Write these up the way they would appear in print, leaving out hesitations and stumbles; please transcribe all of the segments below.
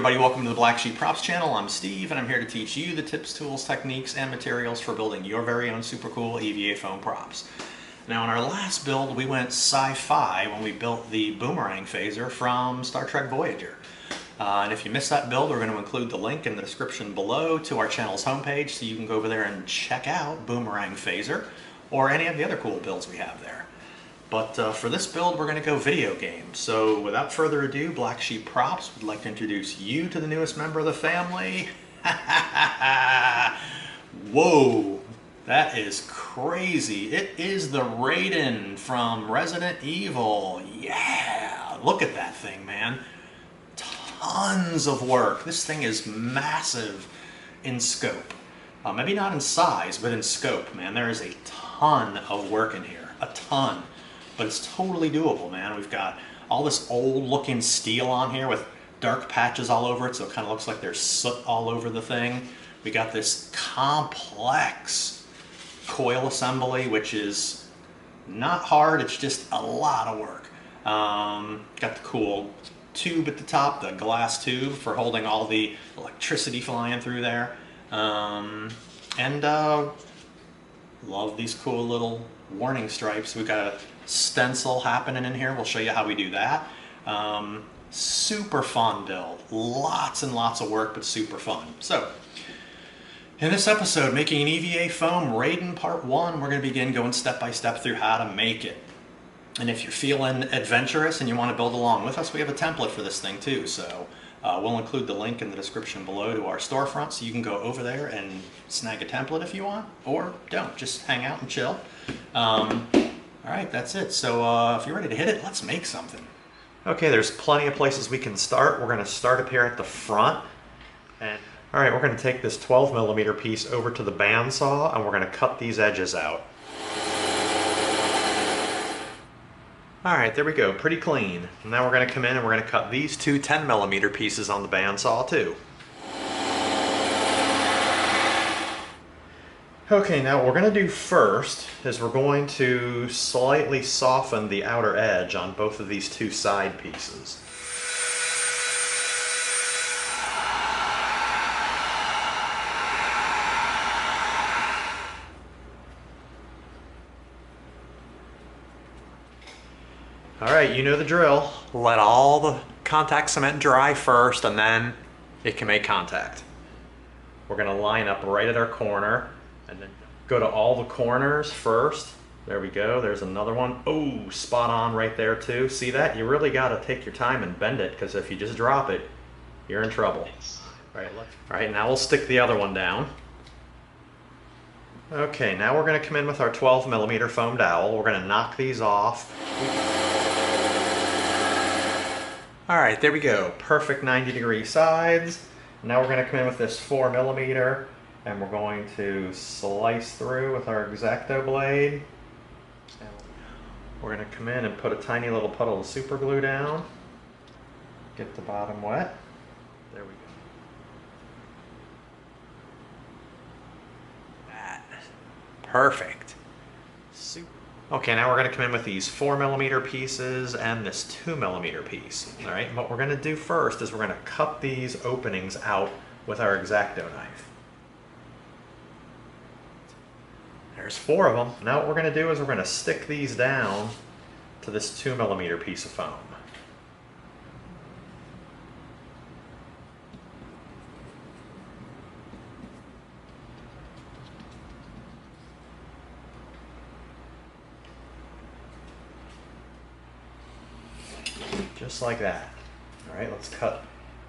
everybody, welcome to the Black Sheep Props channel. I'm Steve and I'm here to teach you the tips, tools, techniques, and materials for building your very own super cool EVA foam props. Now in our last build we went sci-fi when we built the boomerang phaser from Star Trek Voyager. And if you missed that build, we're going to include the link in the description below to our channel's homepage so you can go over there and check out boomerang phaser or any of the other cool builds we have there. But for this build, we're going to go video game. So without further ado, Black Sheep Props would like to introduce you to the newest member of the family. Whoa, that is crazy. It is the Rai-den from Resident Evil. Yeah, look at that thing, man. Tons of work. This thing is massive in scope. Maybe not in size, but in scope, man. There is a ton of work in here. A ton. But it's totally doable, man. We've got all this old looking steel on here with dark patches all over it, so it kind of looks like there's soot all over the thing. We got this complex coil assembly, which is not hard, it's just a lot of work. Got the cool tube at the top, the glass tube for holding all the electricity flying through there. Love these cool little warning stripes. We've got a stencil happening in here. We'll show you how we do that. Super fun build. Lots and lots of work, but super fun. So, in this episode, making an EVA foam Rai-den Part 1, we're going to begin going step by step through how to make it. And if you're feeling adventurous and you want to build along with us, we have a template for this thing too. So we'll include the link in the description below to our storefront so you can go over there and snag a template if you want, or don't, just hang out and chill. Alright, that's it. So if you're ready to hit it, let's make something. Okay, there's plenty of places we can start. We're going to start up here at the front. And alright, we're going to take this 12mm piece over to the bandsaw and we're going to cut these edges out. Alright, there we go, pretty clean. Now we're going to come in and we're going to cut these two 10mm pieces on the bandsaw too. Okay, now what we're going to do first is we're going to slightly soften the outer edge on both of these two side pieces. Alright, you know the drill. Let all the contact cement dry first and then it can make contact. We're going to line up right at our corner and then go to all the corners first. There we go, there's another one. Oh, spot on right there too. See that? You really got to take your time and bend it, because if you just drop it, you're in trouble. Alright, now we'll stick the other one down. Okay, now we're going to come in with our 12mm foam dowel. We're going to knock these off. Alright, there we go. Perfect 90-degree sides. Now we're going to come in with this 4mm and we're going to slice through with our X-Acto blade. And we're going to come in and put a tiny little puddle of super glue down. Get the bottom wet. There we go. Perfect. Super. Okay, now we're going to come in with these 4mm pieces and this 2mm piece. Alright, what we're going to do first is we're going to cut these openings out with our X-Acto knife. There's 4 of them. Now what we're going to do is we're going to stick these down to this 2mm piece of foam. Just like that. Alright, let's cut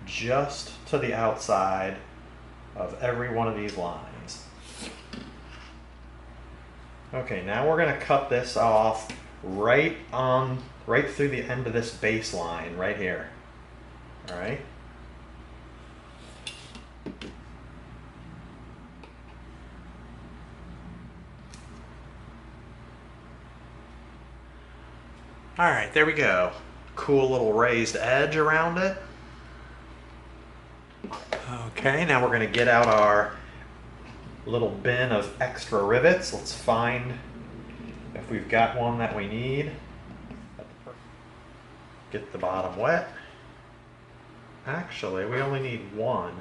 just to the outside of every one of these lines. Okay, now we're going to cut this off right through the end of this baseline right here. Alright? Alright, there we go. Cool little raised edge around it. Okay, now we're going to get out our little bin of extra rivets. Let's find if we've got one that we need. Get the bottom wet. Actually, we only need one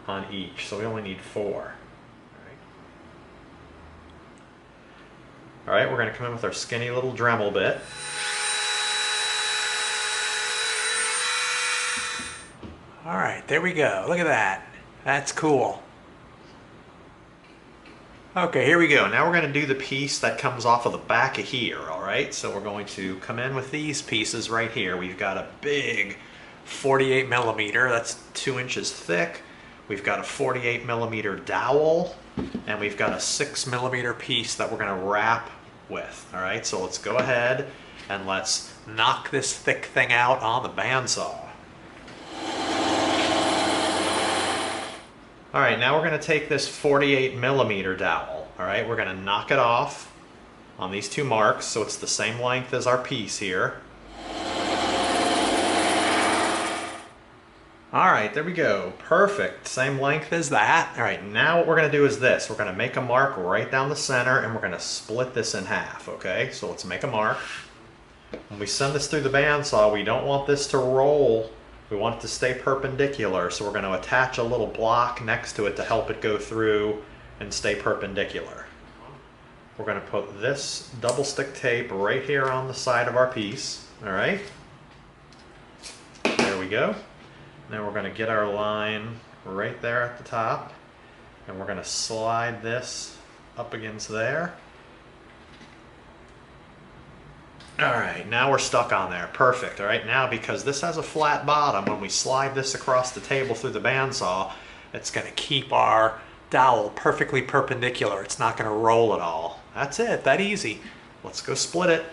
on each, so we only need 4. All right, we're going to come in with our skinny little Dremel bit. All right, there we go. Look at that. That's cool. Okay, here we go. Now we're going to do the piece that comes off of the back of here, all right? So we're going to come in with these pieces right here. We've got a big 48 millimeter, that's 2 inches thick. We've got a 48 millimeter dowel, and we've got a 6 millimeter piece that we're going to wrap with. All right, so let's go ahead and let's knock this thick thing out on the bandsaw. All right, now we're going to take this 48 millimeter dowel. All right, we're going to knock it off on these 2 marks so it's the same length as our piece here. All right, there we go. Perfect. Same length as that. All right, now what we're going to do is this. We're going to make a mark right down the center, and we're going to split this in half, okay? So let's make a mark. When we send this through the bandsaw, we don't want this to roll. We want it to stay perpendicular, so we're going to attach a little block next to it to help it go through and stay perpendicular. We're going to put this double stick tape right here on the side of our piece, all right? There we go. Now we're going to get our line right there at the top, and we're going to slide this up against there. All right, now we're stuck on there. Perfect. All right, now because this has a flat bottom, when we slide this across the table through the bandsaw, it's going to keep our dowel perfectly perpendicular. It's not going to roll at all. That's it, that easy. Let's go split it.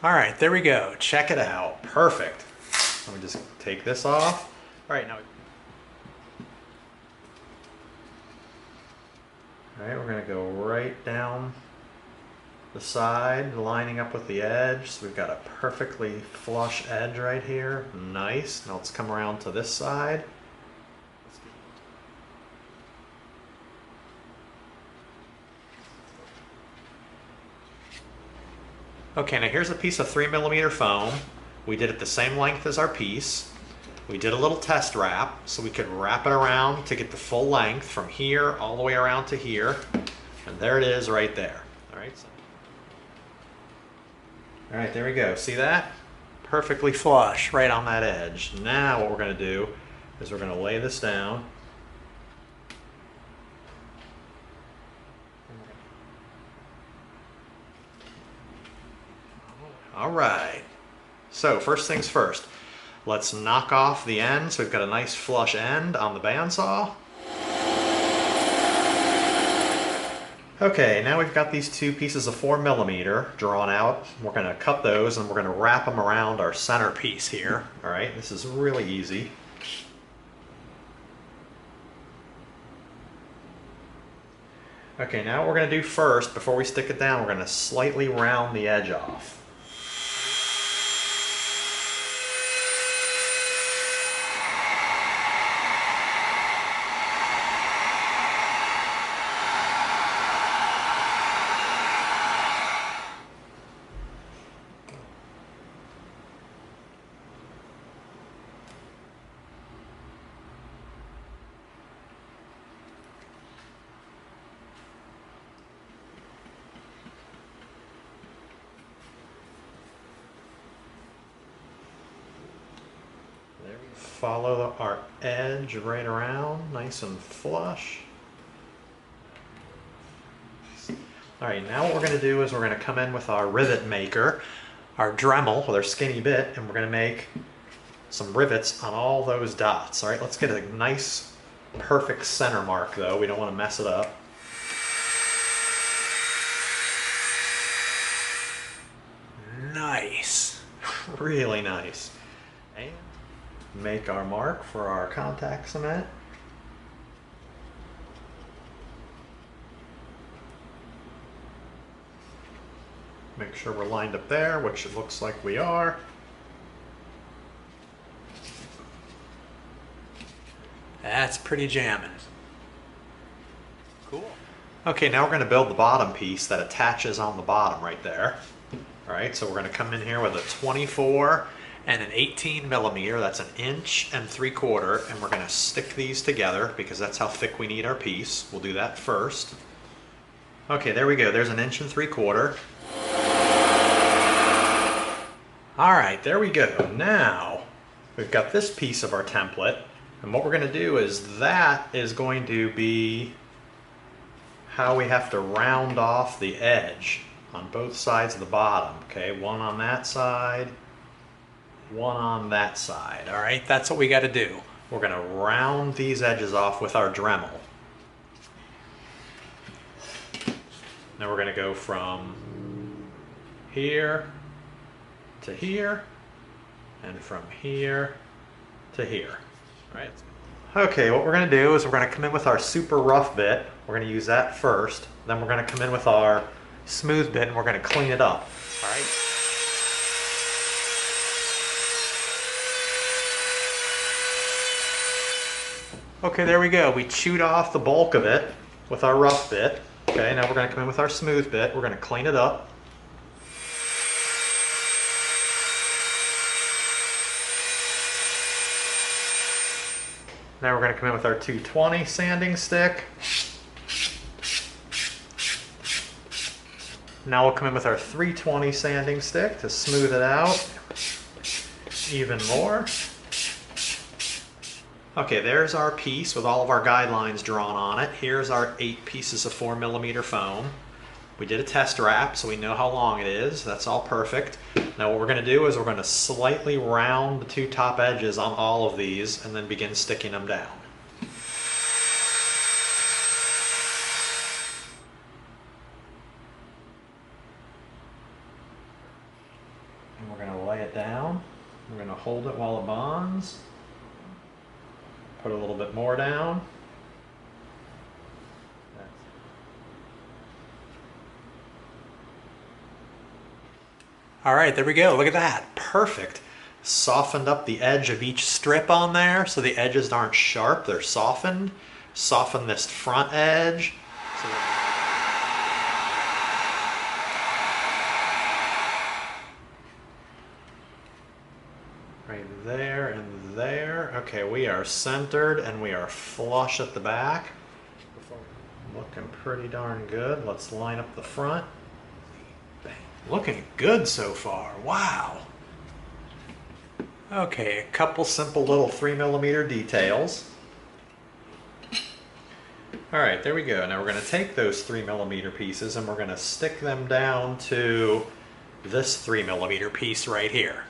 All right, there we go. Check it out. Perfect. Let me just take this off. All right, now. All right, we're going to go right down the side, lining up with the edge. So we've got a perfectly flush edge right here. Nice. Now let's come around to this side. Okay, now here's a piece of 3 millimeter foam. We did it the same length as our piece. We did a little test wrap, so we could wrap it around to get the full length from here all the way around to here. And there it is right there. All right, there we go. See that? Perfectly flush right on that edge. Now what we're going to do is we're going to lay this down. All right, so first things first, let's knock off the end so we've got a nice flush end on the bandsaw. Okay, now we've got these 2 pieces of 4 millimeter drawn out. We're going to cut those and we're going to wrap them around our center piece here. All right, this is really easy. Okay, now what we're going to do first, before we stick it down, we're going to slightly round the edge off. Follow our edge right around, nice and flush. All right, now what we're going to do is we're going to come in with our rivet maker, our Dremel with our skinny bit, and we're going to make some rivets on all those dots. All right, let's get a nice, perfect center mark though. We don't want to mess it up. Nice, really nice. And make our mark for our contact cement. Make sure we're lined up there, which it looks like we are. That's pretty jamming. Cool. Okay, now we're going to build the bottom piece that attaches on the bottom right there. All right, so we're gonna come in here with a 24 and an 18 millimeter. That's 1 3/4 inches, and we're gonna stick these together because that's how thick we need our piece. We'll do that first. Okay, there we go. There's 1 3/4 inches. All right, there we go. Now we've got this piece of our template, and what we're gonna do is that is going to be how we have to round off the edge on both sides of the bottom. Okay, one on that side, one on that side. All right, that's what we got to do. We're going to round these edges off with our Dremel. Now we're going to go from here to here and from here to here. All right. Okay, what we're going to do is we're going to come in with our super rough bit. We're going to use that first. Then we're going to come in with our smooth bit and we're going to clean it up. All right. Okay, there we go. We chewed off the bulk of it with our rough bit. Okay, now we're going to come in with our smooth bit. We're going to clean it up. Now we're going to come in with our 220 sanding stick. Now we'll come in with our 320 sanding stick to smooth it out even more. Okay, there's our piece with all of our guidelines drawn on it. Here's our 8 pieces of 4mm foam. We did a test wrap, so we know how long it is. That's all perfect. Now what we're going to do is we're going to slightly round the 2 top edges on all of these and then begin sticking them down. And we're going to lay it down. We're going to hold it while it bonds. Put a little bit more down. All right, there we go. Look at that. Perfect. Softened up the edge of each strip on there so the edges aren't sharp, they're softened. Soften this front edge. Right there and there. Okay, we are centered and we are flush at the back. Looking pretty darn good. Let's line up the front. Looking good so far. Wow. Okay, a couple simple little 3mm details. All right, there we go. Now we're going to take those 3mm pieces and we're going to stick them down to this 3mm piece right here.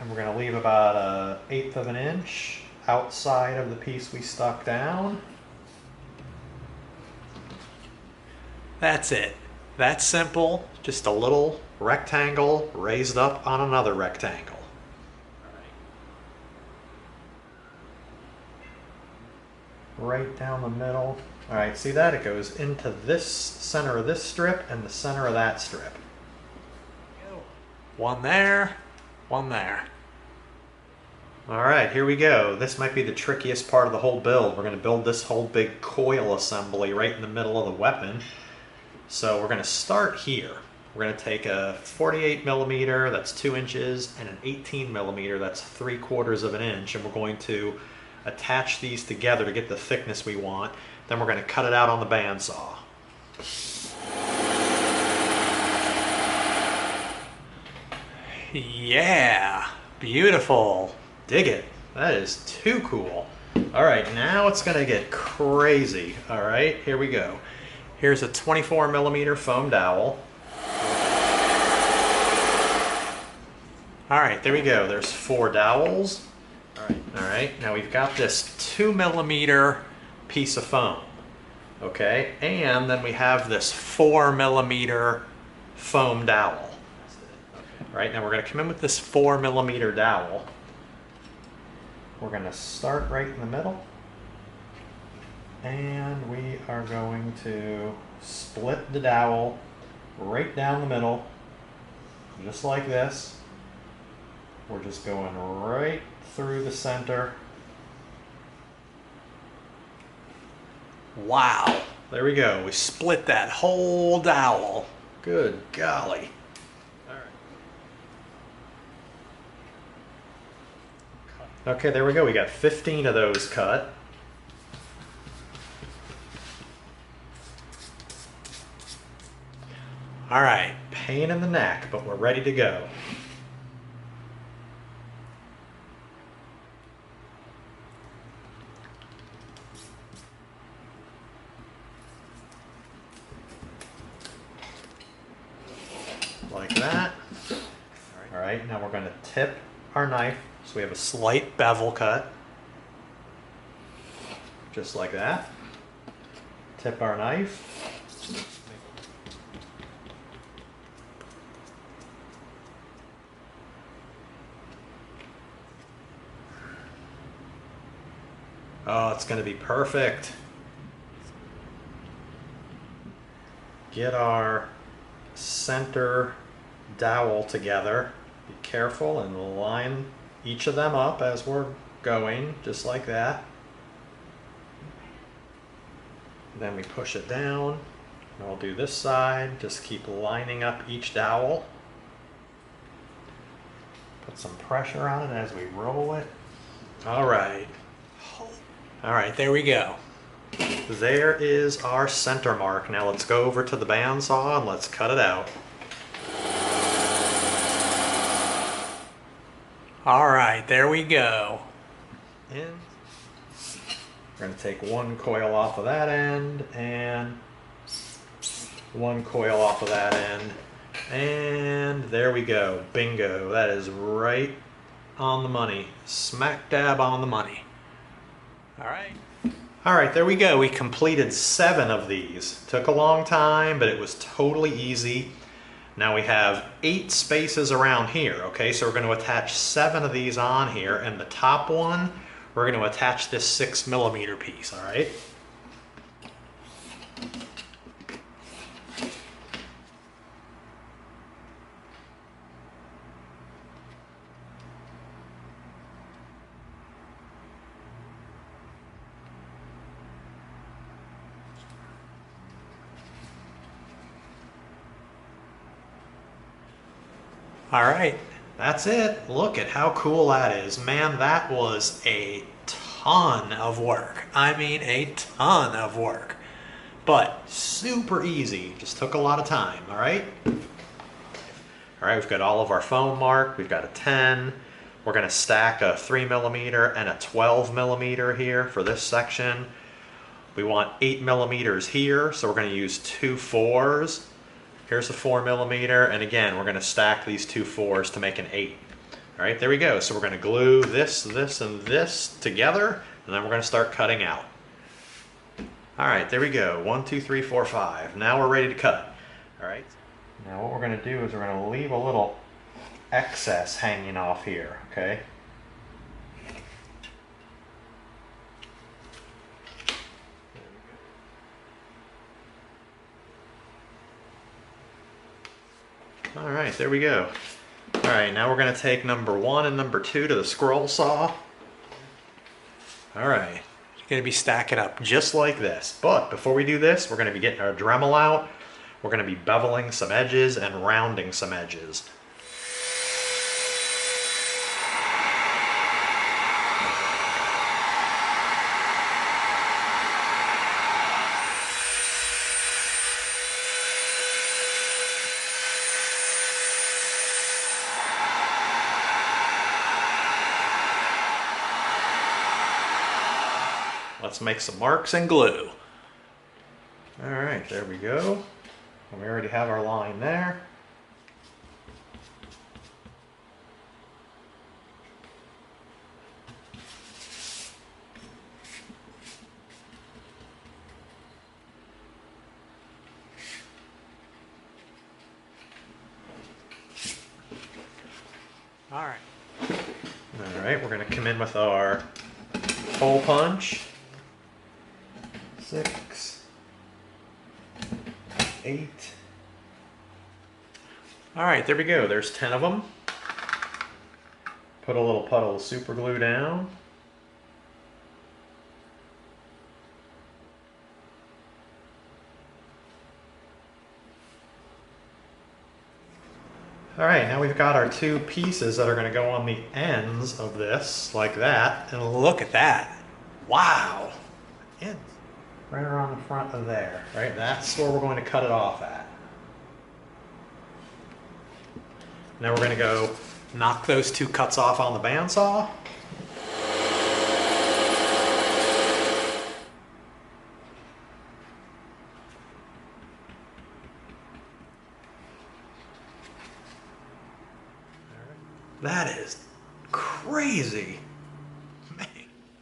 And we're going to leave about 1/8 of an inch outside of the piece we stuck down. That's it. That's simple. Just a little rectangle raised up on another rectangle. Right down the middle. All right, see that? It goes into this center of this strip and the center of that strip. One there, one there. All right, here we go. This might be the trickiest part of the whole build. We're going to build this whole big coil assembly right in the middle of the weapon. So we're going to start here. We're going to take a 48mm, that's 2 inches, and an 18mm, that's 3/4 inch, and we're going to attach these together to get the thickness we want. Then we're going to cut it out on the bandsaw. Yeah, beautiful. Dig it. That is too cool. All right, now it's going to get crazy. All right, here we go. Here's a 24mm foam dowel. All right, there we go. There's 4 dowels. All right, now we've got this 2mm piece of foam. Okay, and then we have this 4mm foam dowel. All right, now we're going to come in with this 4mm dowel. We're going to start right in the middle. And we are going to split the dowel right down the middle, just like this. We're just going right through the center, Wow, there we go. We split that whole dowel. Good golly. All right. Okay, there we go. We got 15 of those cut. All right, pain in the neck, but we're ready to go. Like that. All right, now we're going to tip our knife so we have a slight bevel cut. Just like that. Tip our knife. Oh, it's going to be perfect. Get our center dowel together. Be careful and line each of them up as we're going, just like that. Then we push it down. And we'll do this side. Just keep lining up each dowel. Put some pressure on it as we roll it. All right. All right, there we go. There is our center mark. Now let's go over to the bandsaw and let's cut it out. All right, there we go. And we're going to take one coil off of that end and one coil off of that end. And there we go. Bingo. That is right on the money. Smack dab on the money. All right, there we go. We completed 7 of these. Took a long time, but it was totally easy. Now we have 8 spaces around here, okay? So we're going to attach 7 of these on here, and the top one, we're going to attach this 6mm piece, all right? All right, that's it. Look at how cool that is. Man, that was a ton of work. I mean, a ton of work. But super easy, just took a lot of time, all right? All right, we've got all of our foam marked. We've got a 10. We're gonna stack a 3mm and a 12mm here for this section. We want 8mm here, so we're gonna use 2 4s. Here's a 4mm, and again, we're gonna stack these 2 4s to make an 8. All right, there we go. So we're gonna glue this, this, and this together, and then we're gonna start cutting out. All right, there we go. 1, 2, 3, 4, 5. Now we're ready to cut. All right. Now what we're gonna do is we're gonna leave a little excess hanging off here, okay? All right, there we go. All right, now we're gonna take number 1 and number 2 to the scroll saw. All right, it's gonna be stacking up just like this. But before we do this, we're gonna be getting our Dremel out. We're gonna be beveling some edges and rounding some edges. Let's make some marks and glue. All right, there we go. And we already have our line there. All right. All right, we're gonna come in with our hole punch. 6, 8. All right, there we go. There's 10 of them. Put a little puddle of super glue down. All right, now we've got our two pieces that are going to go on the ends of this, like that. And look at that. Wow. Ends. Right around the front of there, right? That's where we're going to cut it off at. Now we're going to go knock those two cuts off on the bandsaw. That is crazy. Man.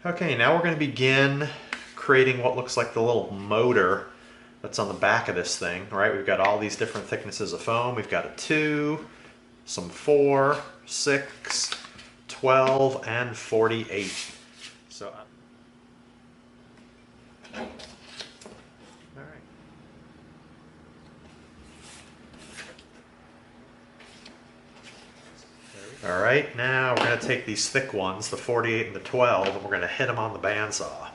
Okay, now we're going to begin creating what looks like the little motor that's on the back of this thing, right? We've got all these different thicknesses of foam. We've got a 2, some 4, 6, 12, and 48. So, all right. All right, now we're going to take these thick ones, the 48 and the 12, and we're going to hit them on the bandsaw.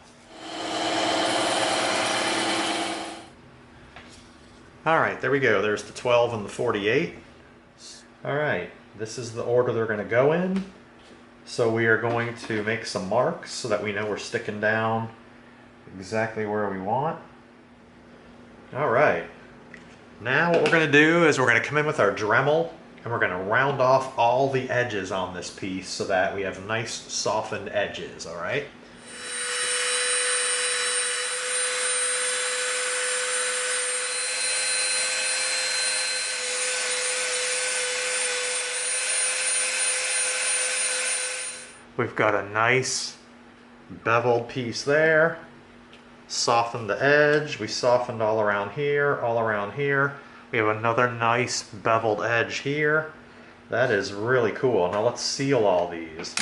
All right, there we go. There's the 12 and the 48. All right, this is the order they're going to go in. So we are going to make some marks so that we know we're sticking down exactly where we want. All right. Now what we're going to do is we're going to come in with our Dremel and we're going to round off all the edges on this piece so that we have nice softened edges, all right? We've got a nice beveled piece there. Softened the edge. We softened all around here, all around here. We have another nice beveled edge here. That is really cool. Now let's seal all these.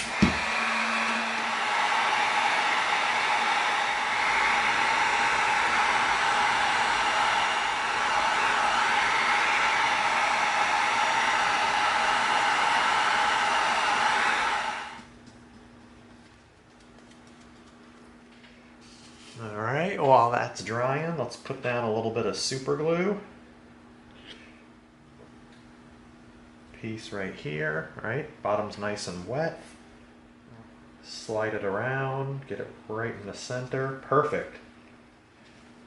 Alright, while that's drying, let's put down a little bit of super glue. Piece right here, right? Bottom's nice and wet. Slide it around, get it right in the center. Perfect.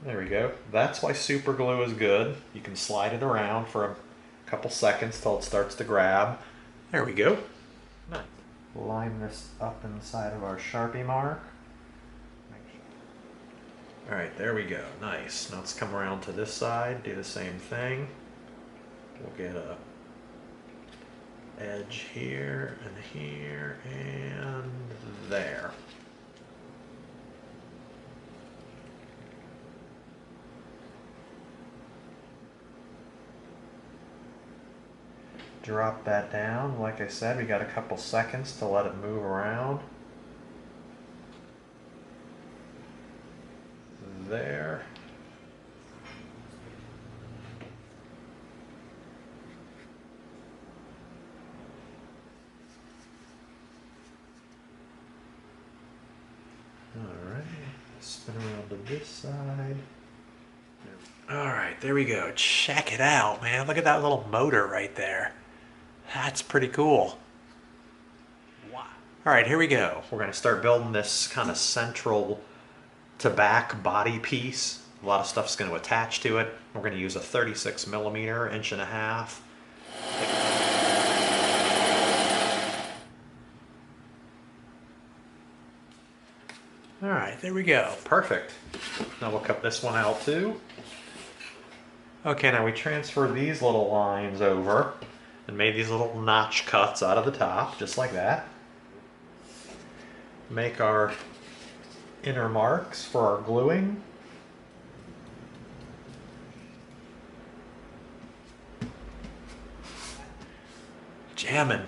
There we go. That's why super glue is good. You can slide it around for a couple seconds till it starts to grab. There we go. Nice. Line this up inside of our Sharpie mark. All right, there we go. Nice. Now let's come around to this side, do the same thing. We'll get a edge here and there. Drop that down. Like I said, we got a couple seconds to let it move around. There. Alright, spin around to this side. Alright, there we go. Check it out, man. Look at that little motor right there. That's pretty cool. Wow. Alright, here we go. We're going to start building this kind of central to back body piece. A lot of stuff's going to attach to it. We're going to use a 36 millimeter, 1.5 inch. All right, there we go. Perfect. Now we'll cut this one out too. Okay, now we transfer these little lines over and made these little notch cuts out of the top, just like that. Make our inner marks for our gluing. Jamming.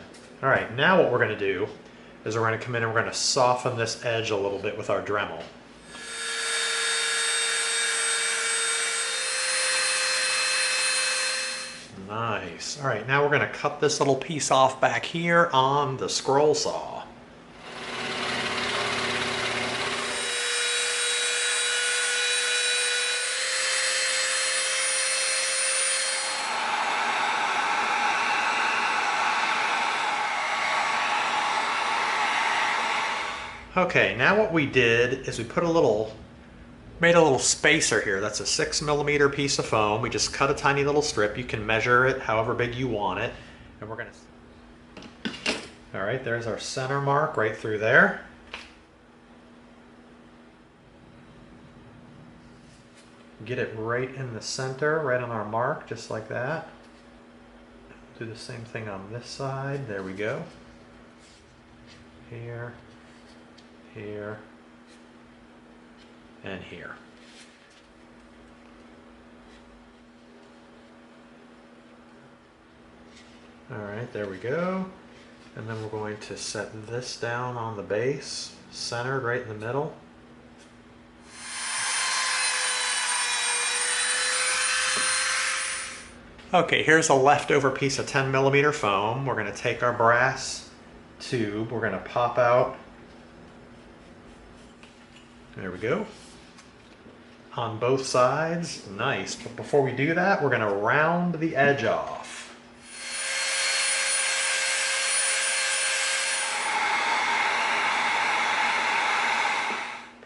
All right, now what we're going to do is we're going to come in and we're going to soften this edge a little bit with our Dremel. Nice. All right, now we're going to cut this little piece off back here on the scroll saw. Okay, now what we did is we put made a little spacer here. That's a 6mm piece of foam. We just cut a tiny little strip. You can measure it however big you want it. And we're gonna, all right, there's our center mark right through there. Get it right in the center, right on our mark, just like that. Do the same thing on this side. There we go. Here, here, and here. All right, there we go. And then we're going to set this down on the base, centered right in the middle. Okay, here's a leftover piece of 10mm foam. We're going to take our brass tube, we're going to pop out, there we go, on both sides. Nice. But before we do that, we're going to round the edge off.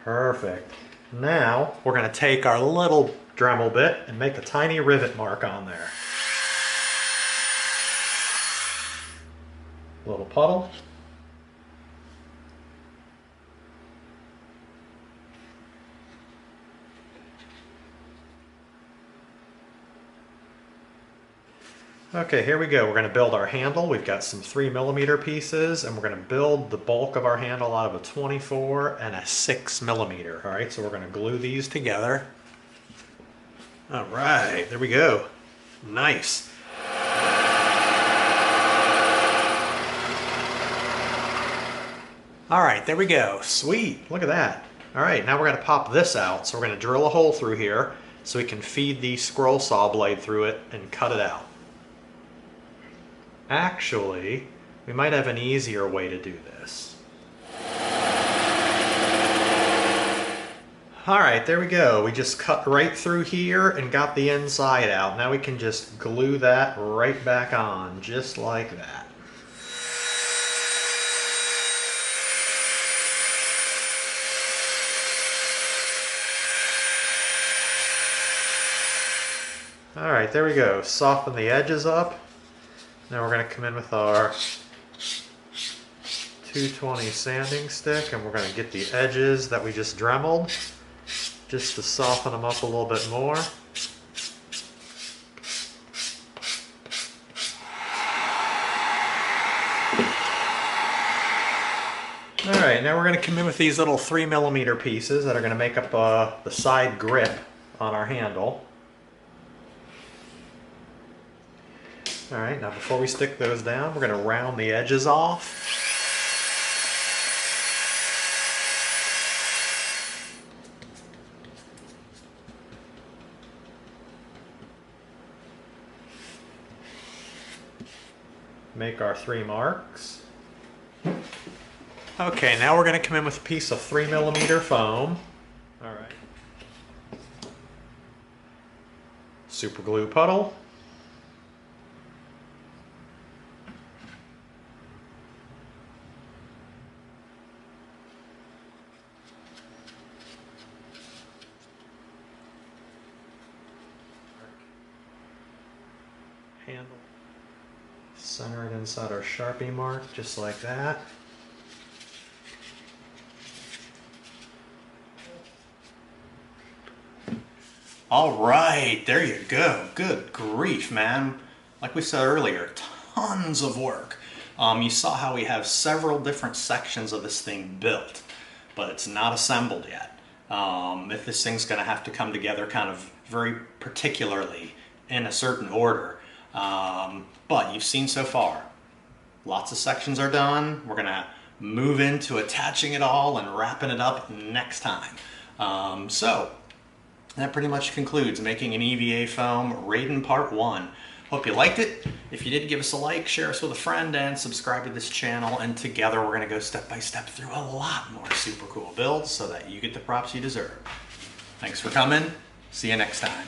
Perfect. Now we're going to take our little Dremel bit and make a tiny rivet mark on there. Little puddle. Okay, here we go. We're going to build our handle. We've got some 3mm pieces, and we're going to build the bulk of our handle out of a 24 and a 6mm. All right, so we're going to glue these together. All right, there we go. Nice. All right, there we go. Sweet, look at that. All right, now we're going to pop this out. So we're going to drill a hole through here so we can feed the scroll saw blade through it and cut it out. Actually, we might have an easier way to do this. All right, there we go. We just cut right through here and got the inside out. Now we can just glue that right back on, just like that. All right, there we go. Soften the edges up. Now we're going to come in with our 220 sanding stick and we're going to get the edges that we just dremeled just to soften them up a little bit more. All right, now we're going to come in with these little 3mm pieces that are going to make up the side grip on our handle. All right, now before we stick those down, we're going to round the edges off. Make our 3 marks. Okay, now we're going to come in with a piece of 3mm foam. All right. Super glue puddle. Handle. Center it inside our Sharpie mark, just like that. All right, there you go. Good grief, man. Like we said earlier, tons of work. You saw how we have several different sections of this thing built, but it's not assembled yet. If this thing's gonna have to come together kind of very particularly in a certain order. But you've seen so far, lots of sections are done. We're gonna move into attaching it all and wrapping it up next time. So that pretty much concludes making an EVA foam Rai-den Part 1. Hope you liked it. If you did, give us a like, share us with a friend, and subscribe to this channel. And together we're gonna go step by step through a lot more super cool builds so that you get the props you deserve. Thanks for coming. See you next time.